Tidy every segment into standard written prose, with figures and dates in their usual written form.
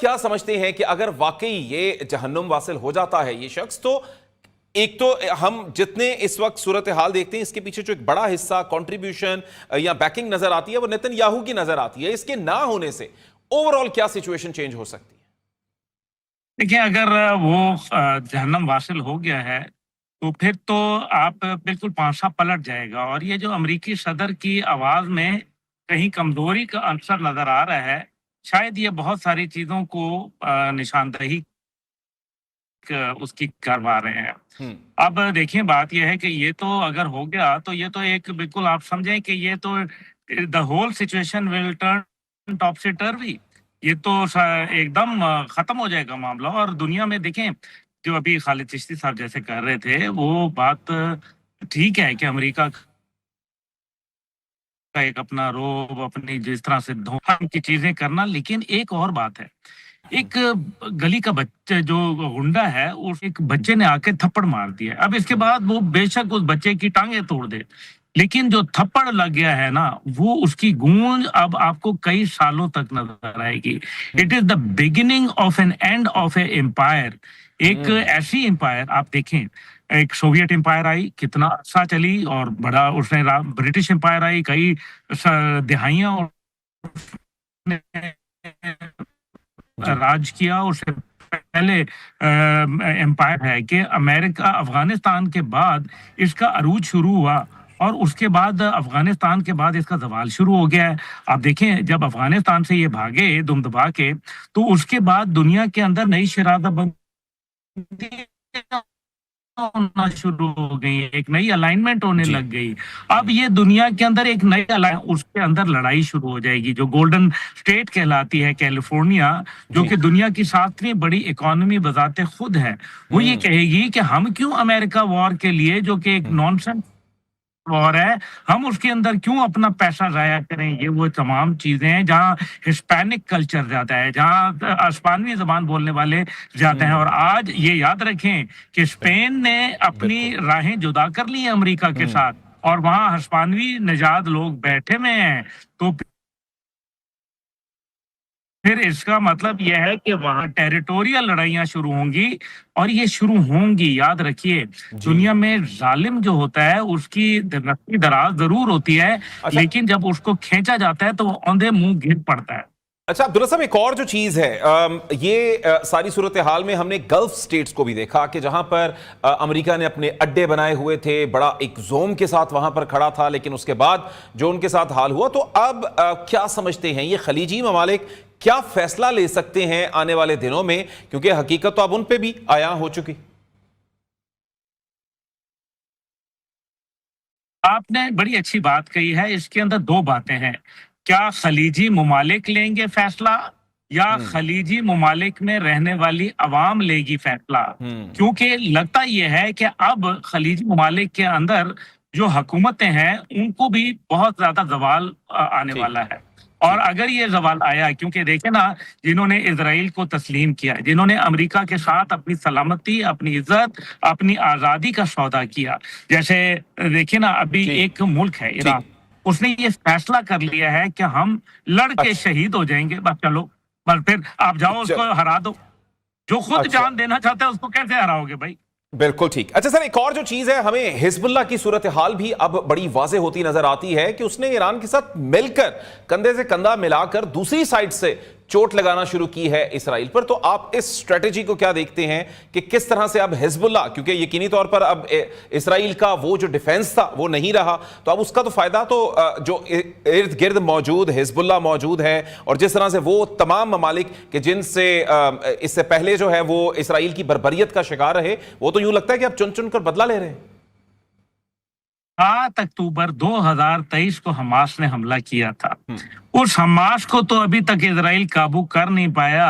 کیا سمجھتے ہیں کہ اگر واقعی یہ جہنم واصل ہو جاتا ہے یہ شخص، تو ایک تو ہم جتنے اس وقت صورتحال دیکھتے ہیں اس کے پیچھے جو ایک بڑا حصہ کنٹریبیوشن یا بیکنگ نظر آتی ہے وہ نیتن یاہو کی نظر آتی ہے. اس کے نہ ہونے سے اوور آل کیا سچویشن چینج ہو سکتی ہے؟ دیکھیں، اگر وہ جہنم واصل ہو گیا ہے تو پھر تو آپ بالکل پانسا پلٹ جائے گا. اور یہ جو امریکی صدر کی آواز میں کہیں کمزوری کا عنصر نظر آ رہا ہے، شاید یہ بہت ساری چیزوں کو نشاندہی اس کی کروا رہے ہیں. اب دیکھیں، بات یہ ہے کہ یہ تو اگر ہو گیا تو یہ تو ایک بالکل آپ سمجھیں کہ یہ تو the whole situation will turn top سے ٹروی. یہ تو ایک دم ختم ہو جائے گا معاملہ. اور دنیا میں دیکھیں، جو ابھی خالد چشتی صاحب جیسے کر رہے تھے، وہ بات ٹھیک ہے کہ امریکہ کا ایک اپنا روب، اپنی جس طرح سے دھوکہ کی چیزیں کرنا، لیکن ایک اور بات ہے. ایک گلی کا بچہ جو گنڈا ہے، اس ایک بچے نے آ کے تھپڑ مار دیا. اب اس کے بعد وہ بے شک اس بچے کی ٹانگیں توڑ دے، لیکن جو تھپڑ لگ گیا ہے نا، وہ اس کی گونج اب آپ کو کئی سالوں تک نظر آئے گی. It is the beginning of an end of a empire. ایک ایسی امپائر آپ دیکھیں، ایک سوویت امپائر آئی، کتنا عرصہ چلی، اور بڑا اس نے برٹش امپائر آئی، کئی دہائیاں راج کیا. اس سے پہلے امپائر ہے کہ امریکہ افغانستان کے بعد اس کا عروج شروع ہوا، اور اس کے بعد افغانستان کے بعد اس کا زوال شروع ہو گیا ہے. آپ دیکھیں، جب افغانستان سے یہ بھاگے دم دبا کے، تو اس کے بعد دنیا کے اندر نئی شرارت بندی ہونا شروع ہو گئی، ایک نئی الائنمنٹ ہونے لگ گئی. اب یہ دنیا کے اندر ایک نئی اس کے اندر لڑائی شروع ہو جائے گی، جو گولڈن اسٹیٹ کہلاتی ہے کیلیفورنیا، جو کہ دنیا کی 7ویں بڑی اکانومی بذات خود ہے. وہ یہ کہے گی کہ ہم کیوں امریکہ وار کے لیے، جو کہ ایک نان سینس وار ہے، ہم اس کے اندر کیوں اپنا پیسہ ضائع کریں. یہ وہ تمام چیزیں ہیں جہاں ہسپینک کلچر زیادہ ہے، جہاں اسپانوی زبان بولنے والے زیادہ ہیں. اور آج یہ یاد رکھیں کہ اسپین نے اپنی راہیں جدا کر لی ہیں امریکہ کے ساتھ، اور وہاں ہسپانوی نژاد لوگ بیٹھے ہوئے ہیں. تو پھر اس کا مطلب یہ ہے کہ وہاں ٹیریٹوریل لڑائیاں شروع ہوں گی، اور یہ شروع ہوں گی. یاد رکھیے، دنیا میں ظالم جو ہوتا ہے اس کی رسی دراز ضرور ہوتی ہے، لیکن جب اس کو کھینچا جاتا ہے تو وہ اوندھے منہ گر پڑتا ہے. اچھا عبداللہ صاحب، ایک اور جو چیز ہے، یہ ساری صورتحال میں ہم نے گلف سٹیٹس کو بھی دیکھا کہ جہاں پر امریکہ نے اپنے اڈے بنائے ہوئے تھے، بڑا ایک زوم کے ساتھ وہاں پر کھڑا تھا، لیکن اس کے بعد جو ان کے ساتھ حال ہوا. تو اب کیا سمجھتے ہیں یہ خلیجی ممالک کیا فیصلہ لے سکتے ہیں آنے والے دنوں میں، کیونکہ حقیقت تو اب ان پہ بھی عیاں ہو چکی؟ آپ نے بڑی اچھی بات کہی ہے. اس کے اندر دو باتیں ہیں. کیا خلیجی ممالک لیں گے فیصلہ، یا خلیجی ممالک میں رہنے والی عوام لے گی فیصلہ؟ کیونکہ لگتا یہ ہے کہ اب خلیجی ممالک کے اندر جو حکومتیں ہیں ان کو بھی بہت زیادہ زوال آنے والا ہے. اور اگر یہ زوال آیا، کیونکہ دیکھیں نا، جنہوں نے اسرائیل کو تسلیم کیا، جنہوں نے امریکہ کے ساتھ اپنی سلامتی، اپنی عزت، اپنی آزادی کا سودا کیا، جیسے دیکھیں نا، ابھی ایک ملک ہے ایران، اس نے یہ فیصلہ کر لیا ہے کہ ہم لڑ کے شہید ہو جائیں گے. بس چلو، بس پھر آپ جاؤ اس کو ہرا دو. جو خود جان دینا چاہتا ہے اس کو کیسے ہراؤ گے بھائی؟ بالکل ٹھیک. اچھا سر، ایک اور جو چیز ہے، ہمیں حزب اللہ کی صورتحال بھی اب بڑی واضح ہوتی نظر آتی ہے کہ اس نے ایران کے ساتھ مل کر، کندھے سے کندھا ملا کر دوسری سائڈ سے چوٹ لگانا شروع کی ہے اسرائیل پر. تو آپ اس اسٹریٹجی کو کیا دیکھتے ہیں کہ کس طرح سے اب حزب اللہ، کیونکہ یقینی طور پر اب اسرائیل کا وہ جو ڈیفنس تھا وہ نہیں رہا، تو اب اس کا تو فائدہ تو جو ارد گرد موجود حزب اللہ موجود ہے، اور جس طرح سے وہ تمام ممالک کہ جن سے اس سے پہلے جو ہے وہ اسرائیل کی بربریت کا شکار رہے، وہ تو یوں لگتا ہے کہ اب چن چن کر بدلہ لے رہے ہیں. 7 اکتوبر 2023 کو حماس نے حملہ کیا تھا. اس حماس کو تو ابھی تک اسرائیل قابو کر نہیں پایا.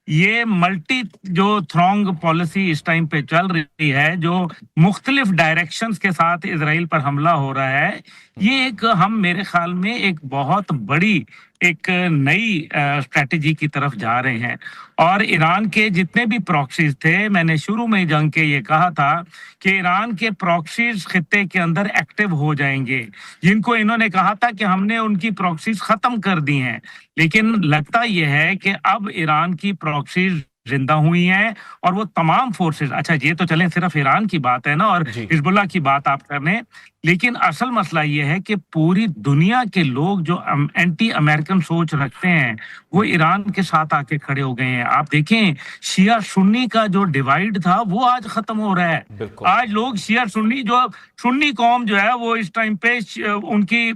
یہ ملٹی جو تھرونگ پالیسی اس ٹائم پہ چل رہی ہے، جو مختلف ڈائریکشنز کے ساتھ اسرائیل پر حملہ ہو رہا ہے، یہ ایک ہم میرے خیال میں ایک بہت بڑی ایک نئی اسٹریٹجی کی طرف جا رہے ہیں. اور ایران کے جتنے بھی پراکسیز تھے، میں نے شروع میں جنگ کے یہ کہا تھا کہ ایران کے پراکسیز خطے کے اندر ایکٹیو ہو جائیں گے، جن کو انہوں نے کہا تھا کہ ہم نے ان کی پراکسیز प्रॉक्सीज खत्म कर दी हैं, लेकिन लगता यह है कि अब ईरान की प्रॉक्सीज जिंदा हुई हैं और वो तमाम फोर्सेस, अच्छा ये तो चलें सिर्फ ईरान की बात है ना और जी। हिजबुल्लाह की बात आप कर रहे हैं, लेकिन असल मसला ये है कि पूरी दुनिया के लोग जो एंटी अमेरिकन सोच रखते हैं वो ईरान के साथ आके खड़े हो गए हैं। आप देखें शिया सुन्नी का जो डिवाइड था वो आज खत्म हो रहा है। बिल्कुल। आज लोग शिया सुन्नी जो सुन्नी कौम जो है वो इस टाइम पे उनकी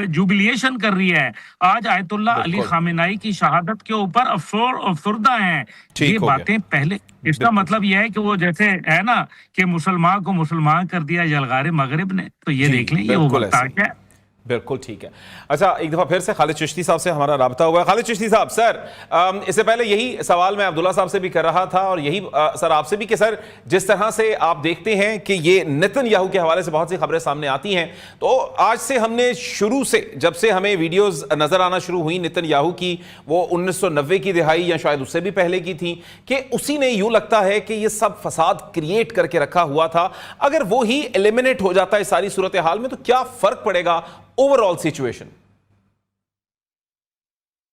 जुबिलिएशन कर रही है। आज आयतुल्ला अली बिल्कुल। खामेनाई की शहादत के ऊपर अफसरदा हैं। ठीक ये हो गया। बातें पहले, इसका बिल्कुल। मतलब यह है कि वो जैसे है ना कि मुसलमान को मुसलमान कर दिया यलगारे मगरिब ने, तो ये जी, देख लें ये वो बिल्कुल वक्त आ ऐसे। गया है। बिल्कुल ठीक है। अच्छा, एक दफ़ा फिर से खालिद चिश्ती साहब से हमारा राब्ता हुआ है। खालिद चिश्ती साहब, सर इससे पहले यही सवाल मैं अब्दुल्ला साहब से भी कर रहा था और यही सर आपसे भी कि सर जिस तरह से आप देखते हैं कि ये नेतन्याहू के हवाले से बहुत सी खबरें सामने आती हैं, तो आज से हमने शुरू से जब से हमें वीडियोस नज़र आना शुरू हुई नेतन्याहू की, वो 1990 की दिहाई या शायद उससे भी पहले की थी, कि उसी ने यूं लगता है कि ये सब फसाद क्रिएट करके रखा हुआ था। अगर वो ही एलिमिनेट हो जाता है सारी सूरत हाल में, तो क्या फर्क पड़ेगा ओवरऑल सिचुएशन?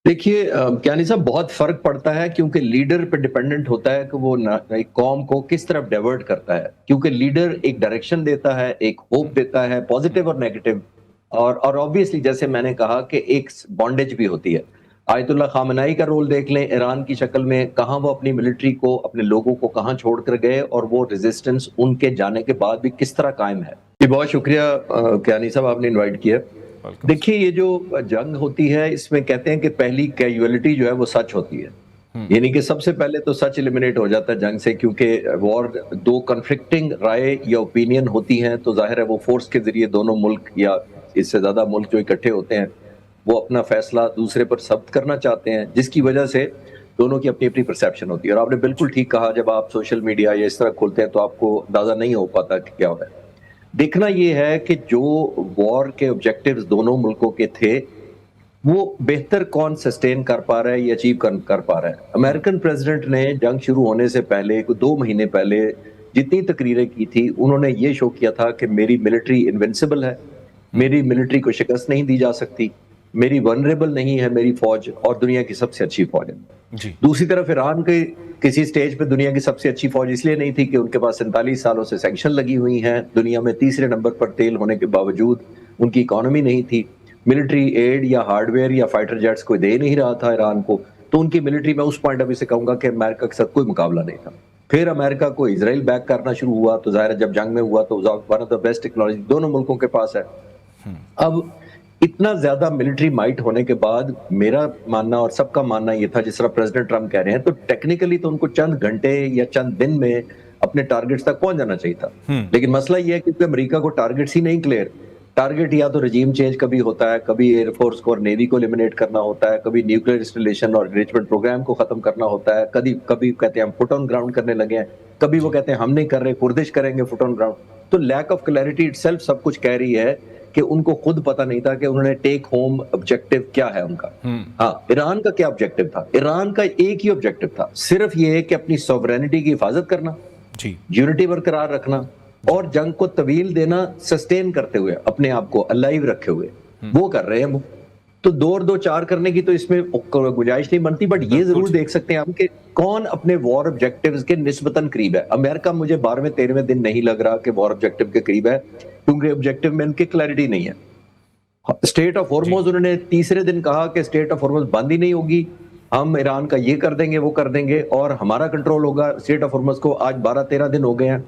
देखिए क्यानी साहब, बहुत फर्क पड़ता है क्योंकि लीडर पे डिपेंडेंट होता है कि वो एक कौम को किस तरफ डाइवर्ट करता है, क्योंकि लीडर एक डायरेक्शन देता है, एक होप देता है, पॉजिटिव और नेगेटिव, और ऑब्वियसली जैसे मैंने कहा कि एक बॉन्डेज भी होती है। आयतुल्ला खामेनाई का रोल देख लें ईरान की शक्ल में, कहाँ वो अपनी मिलिट्री को, अपने लोगों को कहाँ छोड़कर गए और वो रेजिस्टेंस उनके जाने के बाद भी किस तरह कायम है। जी बहुत शुक्रिया क्यानी साहब, आपने इनवाइट किया। देखिए ये जो जंग होती है इसमें कहते हैं कि पहली कैजुअलिटी जो है वो सच होती है, यानी कि सबसे पहले तो सच एलिमिनेट हो जाता है जंग से, क्योंकि वॉर दो कन्फ्लिक्टिंग राय या ओपिनियन होती हैं तो जाहिर है वो फोर्स के जरिए दोनों मुल्क या इससे ज्यादा मुल्क जो इकट्ठे होते हैं वो अपना फैसला दूसरे पर सब्त करना चाहते हैं, जिसकी वजह से दोनों की अपनी अपनी परसेप्शन होती है। और आपने बिल्कुल ठीक कहा, जब आप सोशल मीडिया या इस तरह खोलते हैं तो आपको अंदाजा नहीं हो पाता कि क्या हो रहा है। देखना ये है कि जो वॉर के ऑब्जेक्टिव्स दोनों मुल्कों के थे वो बेहतर कौन सस्टेन कर पा रहा है या अचीव कर पा रहा है। अमेरिकन प्रेसिडेंट ने जंग शुरू होने से पहले 2 महीने पहले जितनी तकरीरें की थी उन्होंने ये शो किया था कि मेरी मिलिट्री इनविंसिबल है, मेरी मिलिट्री को शिकस्त नहीं दी जा सकती, मेरी वनरेबल नहीं है मेरी फौज, और दुनिया की सबसे अच्छी फौज है जी। दूसरी तरफ ईरान के किसी स्टेज पे दुनिया की सबसे अच्छी फौज इसलिए नहीं थी कि उनके पास 47 सालों से सैंक्शन लगी हुई हैं, दुनिया में तीसरे नंबर पर तेल होने के बावजूद उनकी इकोनॉमी नहीं थी, मिलिट्री एड या हार्डवेयर या फाइटर जेट्स कोई दे नहीं रहा था ईरान को, तो उनकी मिलिट्री में उस पॉइंट ऑफ व्यू से कहूंगा कि अमेरिका के साथ कोई मुकाबला नहीं था। फिर अमेरिका को इजराइल बैक करना शुरू हुआ तो जाहिर है जब जंग में हुआ तो one of the best technology दोनों मुल्कों के पास है। अब इतना ज्यादा मिलिट्री माइट होने के बाद मेरा मानना और सबका मानना ये था, जिस तरह प्रेसिडेंट ट्रम्प कह रहे हैं, तो टेक्निकली तो उनको चंद घंटे या चंद दिन में अपने टारगेट्स तक पहुंच जाना चाहिए था। लेकिन मसला ये है कि अमेरिका को टारगेट्स ही नहीं क्लियर। टारगेट या तो रजीम चेंज कभी होता है, कभी एयरफोर्स को और नेवी को एलिमिनेट करना होता है, कभी न्यूक्लियर इंस्टॉलेशन और एनरिचमेंट प्रोग्राम को खत्म करना होता है, कभी कहते हैं हम फुट ऑन ग्राउंड करने लगे हैं, कभी वो कहते हैं हम नहीं कर रहे, कुर्दिश करेंगे फुट ऑन ग्राउंड। तो लैक ऑफ क्लैरिटी इटसेल्फ सब कुछ कह रही है कि उनको खुद पता नहीं था कि उन्होंने टेक होम ऑब्जेक्टिव क्या है उनका। हाँ, ईरान का क्या ऑब्जेक्टिव था? ईरान का एक ही ऑब्जेक्टिव था, सिर्फ ये कि अपनी सॉवरेनिटी की हिफाजत करना, यूनिटी बरकरार रखना और जंग को तवील देना, सस्टेन करते हुए अपने आप को अलाइव रखे हुए, वो कर रहे हैं वो। तो 2 और 2 4 करने की तो इसमें गुंजाइश नहीं बनती, बट ये जरूर देख सकते हैं हम कि कौन अपने वॉर ऑब्जेक्टिव्स के निस्बतन करीब है। अमेरिका मुझे 12वें 13वें दिन नहीं लग रहा कि वॉर ऑब्जेक्टिव के करीब है, क्योंकि ऑब्जेक्टिव में उनकी क्लैरिटी नहीं है। स्टेट ऑफ हॉर्मोज उन्होंने तीसरे दिन कहा कि स्टेट ऑफ हॉर्मोज बंद ही नहीं होगी, हम ईरान का ये कर देंगे वो कर देंगे और हमारा कंट्रोल होगा स्टेट ऑफ हॉर्मोज को। आज 12-13 दिन हो गए हैं,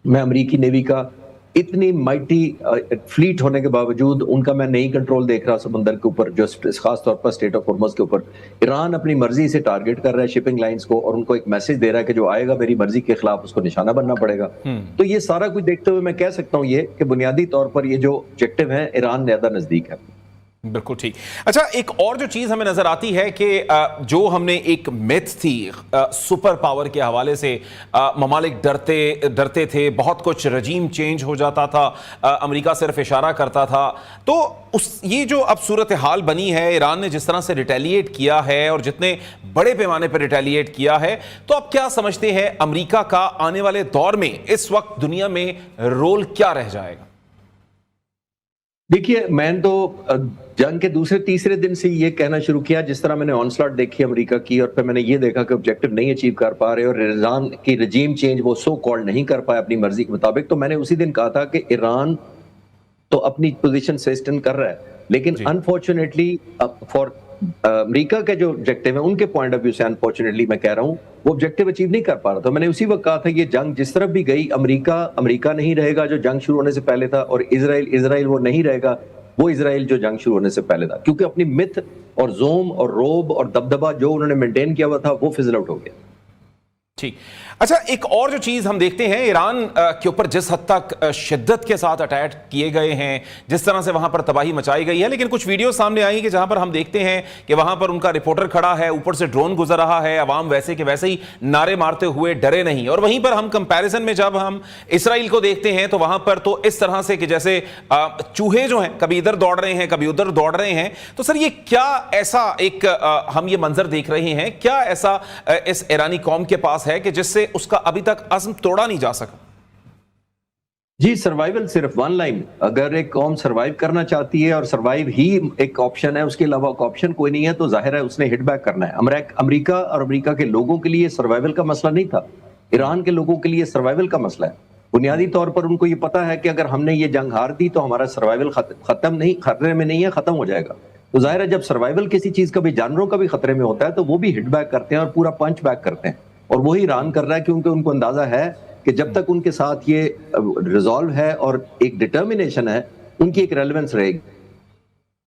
मैं अमेरिकी नेवी का इतनी माइटी फ्लीट होने के बावजूद उनका मैं नहीं कंट्रोल देख रहा समुंदर के ऊपर, जो खास तौर पर स्टेट ऑफ हॉर्मज़ के ऊपर। ईरान अपनी मर्जी से टारगेट कर रहा है शिपिंग लाइंस को और उनको एक मैसेज दे रहा है कि जो आएगा मेरी मर्जी के खिलाफ उसको निशाना बनना पड़ेगा। तो ये सारा कुछ देखते हुए मैं कह सकता हूँ ये कि बुनियादी तौर पर ये जो ऑब्जेक्टिव है ईरान ज्यादा नजदीक है। बिल्कुल ठीक। अच्छा, एक और जो चीज हमें नजर आती है कि जो हमने एक मिथ थी सुपर पावर के हवाले से, ममालिक डरते थे, बहुत कुछ रजीम चेंज हो जाता था, अमेरिका सिर्फ इशारा करता था, तो ये जो अब सूरत हाल बनी है, ईरान ने जिस तरह से रिटेलिएट किया है और जितने बड़े पैमाने पर रिटेलिएट किया है, तो आप क्या समझते हैं अमेरिका का आने वाले दौर में इस वक्त दुनिया में रोल क्या रह जाएगा? देखिए, मैंने तो जंग के दूसरे तीसरे दिन से ये कहना शुरू किया, जिस तरह मैंने ऑनस्लॉट देखी अमेरिका की और फिर मैंने ये देखा कि ऑब्जेक्टिव नहीं अचीव कर पा रहे और ईरान की रजीम चेंज वो सो कॉल्ड नहीं कर पाया अपनी मर्जी के मुताबिक, तो मैंने उसी दिन कहा था कि ईरान तो अपनी पोजीशन सस्टेन कर रहा है, लेकिन अनफॉर्चुनेटली फॉर अमेरिका के जो ऑब्जेक्टिव है उनके पॉइंट ऑफ व्यू से अनफॉर्चुनेटली मैं कह रहा हूँ वो ऑब्जेक्टिव अचीव नहीं कर पा रहा। तो मैंने उसी वक्त कहा था ये जंग जिस तरफ भी गई, अमेरिका नहीं रहेगा जो जंग शुरू होने से पहले था, और इजराइल वो नहीं रहेगा वो इजराइल जो जंग शुरू होने से पहले था, क्योंकि अपनी मिथ और जोम और रोब और दबदबा जो उन्होंने मेंटेन किया हुआ था वो फिजल आउट हो गया। ठीक। अच्छा, एक और जो चीज हम देखते हैं, ईरान के ऊपर जिस हद तक शिद्दत के साथ अटैक किए गए हैं, जिस तरह से वहां पर तबाही मचाई गई है, लेकिन कुछ वीडियो सामने आई कि जहां पर हम देखते हैं कि वहां पर उनका रिपोर्टर खड़ा है, ऊपर से ड्रोन गुजर रहा है, अवाम वैसे के वैसे ही नारे मारते हुए डरे नहीं। और वहीं पर हम कंपैरिजन में जब हम इसराइल को देखते हैं तो वहां पर तो इस तरह से कि जैसे चूहे जो हैं कभी इधर दौड़ रहे हैं कभी उधर दौड़ रहे हैं। तो सर ये क्या ऐसा एक हम ये मंजर देख रहे हैं, क्या ऐसा इस ईरानी कौम के पास है कि जिससे उसका अभी तक अज़्म तोड़ा नहीं जा सका? जी, सर्वाइवल सिर्फ वन लाइन। अगर एक कौम सर्वाइव करना चाहती है और सर्वाइव ही एक ऑप्शन है, उसके अलावा ऑप्शन कोई नहीं है, तो जाहिर है उसने हिट बैक करना है। अमेरिका और अमेरिका के लोगों के लिए सर्वाइवल का मसला नहीं था, ईरान के लोगों के लिए सर्वाइवल का मसला है। बुनियादी तौर पर उनको ये पता है कि अगर हमने ये जंग हार दी तो हमारा सर्वाइवल खतरे में नहीं है, खत्म हो जाएगा। तो जाहिर है जब सर्वाइवल किसी चीज का भी, जानवरों का भी खतरे में होता है तो वो भी हिट बैक करते हैं और पूरा पंच बैक करते हैं, और वही ईरान कर रहा है क्योंकि उनको अंदाजा है कि जब तक उनके साथ ये रिजॉल्व है और एक डिटर्मिनेशन है, उनकी एक रेलेवेंस रहेगी।